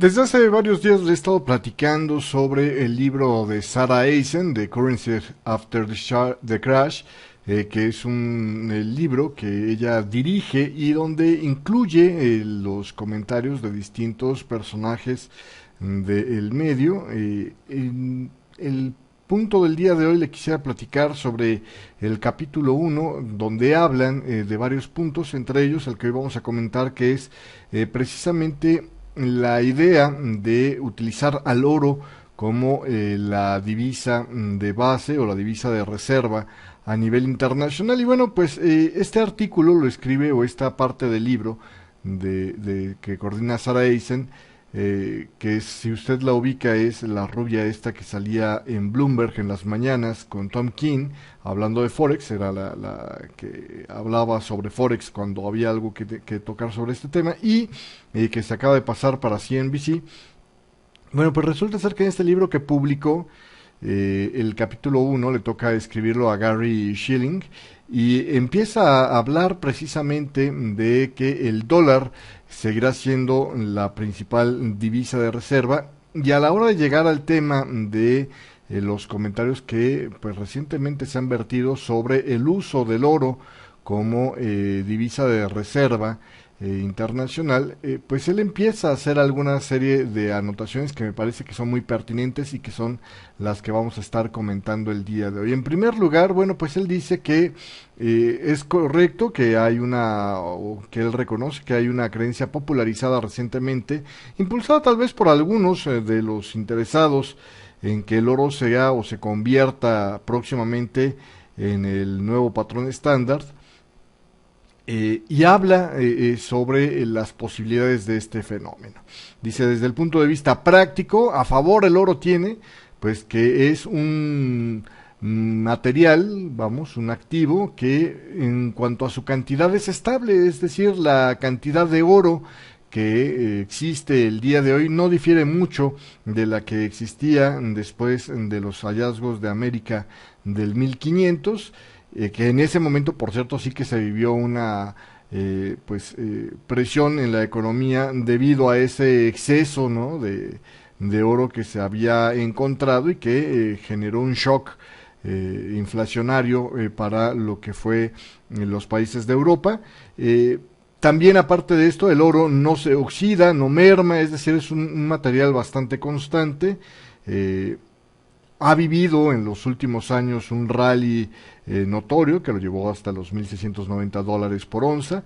Desde hace varios días le he estado platicando sobre el libro de Sarah Eisen, de Currency After the Crash, que es un libro que ella dirige y donde incluye los comentarios de distintos personajes del medio. En el punto del día de hoy le quisiera platicar sobre el capítulo uno, donde hablan de varios puntos, entre ellos el que hoy vamos a comentar, que es precisamente la idea de utilizar al oro como la divisa de base o la divisa de reserva a nivel internacional. Y bueno, pues este artículo lo escribe, o esta parte del libro que coordina Sarah Eisen, que es, si usted la ubica, es la rubia esta que salía en Bloomberg en las mañanas con Tom King hablando de Forex. Era la que hablaba sobre Forex cuando había algo que tocar sobre este tema, y que se acaba de pasar para CNBC. Bueno, pues resulta ser que en este libro que publicó, el capítulo uno le toca escribirlo a Gary Schilling, y empieza a hablar precisamente de que el dólar seguirá siendo la principal divisa de reserva, y a la hora de llegar al tema de los comentarios que pues recientemente se han vertido sobre el uso del oro como divisa de reserva internacional, pues él empieza a hacer alguna serie de anotaciones que me parece que son muy pertinentes y que son las que vamos a estar comentando el día de hoy. En primer lugar, bueno, pues él dice que es correcto que hay o que él reconoce que hay una creencia popularizada recientemente, impulsada tal vez por algunos de los interesados en que el oro sea o se convierta próximamente en el nuevo patrón estándar, y habla sobre las posibilidades de este fenómeno. Dice, desde el punto de vista práctico, a favor el oro tiene, pues que es un material, vamos, un activo que en cuanto a su cantidad es estable, es decir, la cantidad de oro que existe el día de hoy no difiere mucho de la que existía después de los hallazgos de América del 1500, que en ese momento, por cierto, sí que se vivió una presión en la economía debido a ese exceso, ¿no?, de oro que se había encontrado, y que generó un shock inflacionario para lo que fue los países de Europa. También, aparte de esto, el oro no se oxida, no merma, es decir, es un material bastante constante. Ha vivido en los últimos años un rally notorio que lo llevó hasta los $1,690 por onza.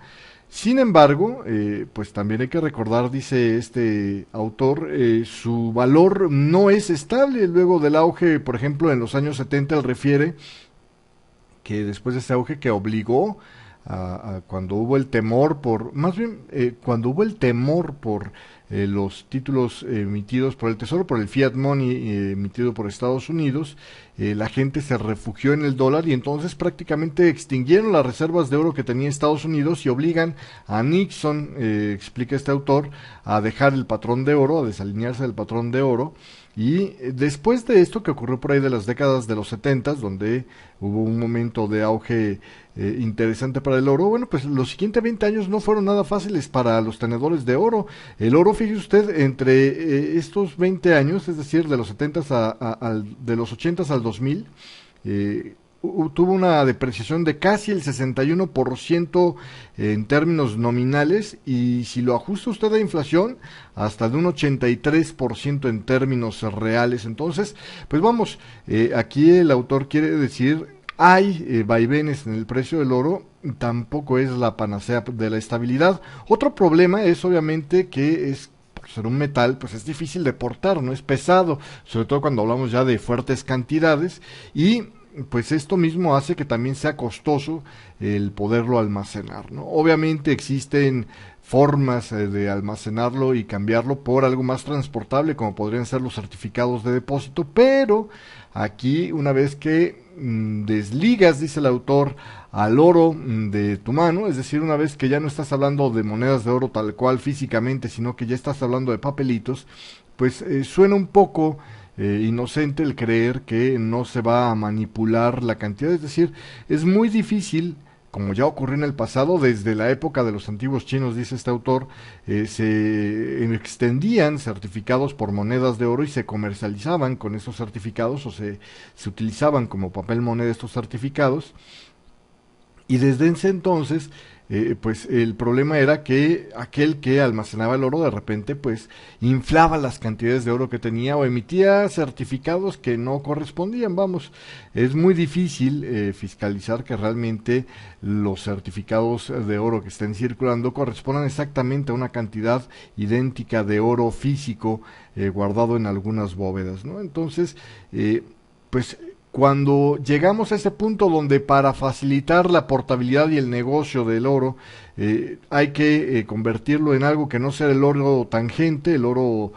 Sin embargo, pues también hay que recordar, dice este autor, su valor no es estable luego del auge. Por ejemplo, en los años 70 él refiere que después de ese auge que obligó a cuando hubo el temor por, más bien, cuando hubo el temor por los títulos emitidos por el Tesoro, por el Fiat Money emitido por Estados Unidos, la gente se refugió en el dólar, y entonces prácticamente extinguieron las reservas de oro que tenía Estados Unidos y obligan a Nixon, explica este autor, a dejar el patrón de oro, a desalinearse del patrón de oro. Y después de esto, que ocurrió por ahí de las décadas de los 70, donde hubo un momento de auge interesante para el oro, bueno, pues los siguientes 20 años no fueron nada fáciles para los tenedores de oro. El oro, fíjese usted, entre estos 20 años, es decir, de los 70 de los 80 al 2000, tuvo una depreciación de casi el 61% en términos nominales, y si lo ajusta usted a inflación, hasta de un 83% en términos reales. Entonces, pues vamos, aquí el autor quiere decir, hay vaivenes en el precio del oro, tampoco es la panacea de la estabilidad. Otro problema es obviamente que es, por ser un metal, pues es difícil de portar, no es pesado, sobre todo cuando hablamos ya de fuertes cantidades, y pues esto mismo hace que también sea costoso el poderlo almacenar, ¿no? Obviamente existen formas de almacenarlo y cambiarlo por algo más transportable, como podrían ser los certificados de depósito, pero aquí, una vez que desligas, dice el autor, al oro de tu mano, es decir, una vez que ya no estás hablando de monedas de oro tal cual físicamente, sino que ya estás hablando de papelitos, pues suena un poco inocente el creer que no se va a manipular la cantidad. Es decir, es muy difícil como ya ocurrió en el pasado, desde la época de los antiguos chinos, dice este autor, se extendían certificados por monedas de oro y se comercializaban con esos certificados, o se utilizaban como papel moneda estos certificados. Y desde ese entonces, pues el problema era que aquel que almacenaba el oro de repente pues inflaba las cantidades de oro que tenía o emitía certificados que no correspondían. Vamos, es muy difícil fiscalizar que realmente los certificados de oro que estén circulando correspondan exactamente a una cantidad idéntica de oro físico guardado en algunas bóvedas, ¿no? Entonces, pues cuando llegamos a ese punto donde para facilitar la portabilidad y el negocio del oro hay que convertirlo en algo que no sea el oro tangente, el oro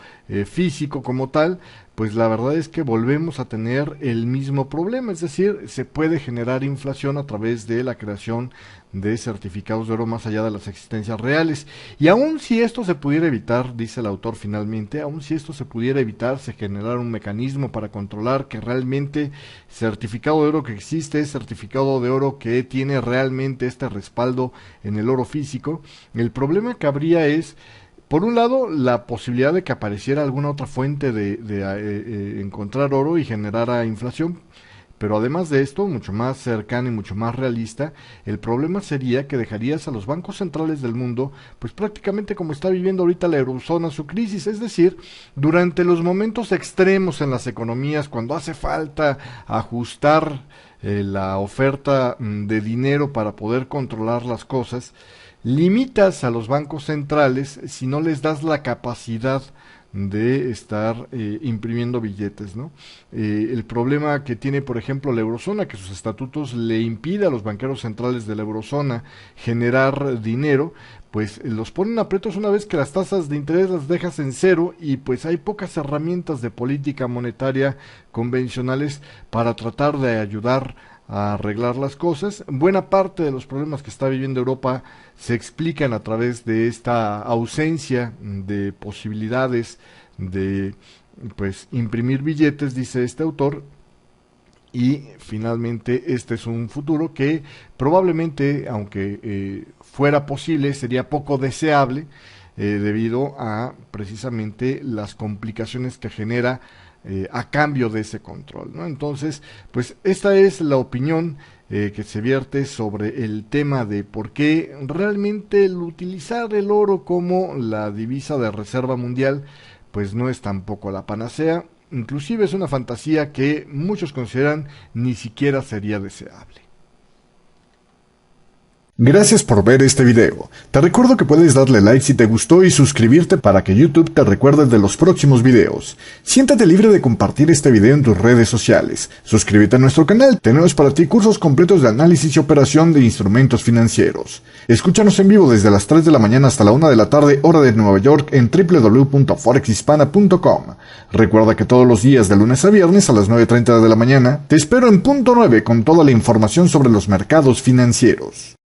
físico como tal, pues la verdad es que volvemos a tener el mismo problema, es decir, se puede generar inflación a través de la creación de certificados de oro más allá de las existencias reales. Y aun si esto se pudiera evitar, dice el autor finalmente, aun si esto se pudiera evitar, se generara un mecanismo para controlar que realmente certificado de oro que existe es certificado de oro que tiene realmente este respaldo en el oro físico. El problema que habría es, por un lado, la posibilidad de que apareciera alguna otra fuente de encontrar oro y generara inflación. Pero además de esto, mucho más cercano y mucho más realista, el problema sería que dejarías a los bancos centrales del mundo, pues prácticamente como está viviendo ahorita la eurozona su crisis, es decir, durante los momentos extremos en las economías, cuando hace falta ajustar la oferta de dinero para poder controlar las cosas, limitas a los bancos centrales si no les das la capacidad de estar imprimiendo billetes, ¿no? El problema que tiene, por ejemplo, la eurozona, que sus estatutos le impide a los banqueros centrales de la eurozona generar dinero, pues los ponen aprietos una vez que las tasas de interés las dejas en cero y pues hay pocas herramientas de política monetaria convencionales para tratar de ayudar a arreglar las cosas. Buena parte de los problemas que está viviendo Europa se explican a través de esta ausencia de posibilidades de pues imprimir billetes, dice este autor. Y finalmente este es un futuro que probablemente, aunque fuera posible, sería poco deseable debido a precisamente las complicaciones que genera a cambio de ese control, ¿no? Entonces, pues esta es la opinión que se vierte sobre el tema de por qué realmente el utilizar el oro como la divisa de reserva mundial pues no es tampoco la panacea, inclusive es una fantasía que muchos consideran ni siquiera sería deseable. Gracias por ver este video. Te recuerdo que puedes darle like si te gustó y suscribirte para que YouTube te recuerde de los próximos videos. Siéntate libre de compartir este video en tus redes sociales. Suscríbete a nuestro canal. Tenemos para ti cursos completos de análisis y operación de instrumentos financieros. Escúchanos en vivo desde las 3 de la mañana hasta la 1 de la tarde, hora de Nueva York, en www.forexhispana.com. Recuerda que todos los días de lunes a viernes a las 9:30 de la mañana te espero en punto 9 con toda la información sobre los mercados financieros.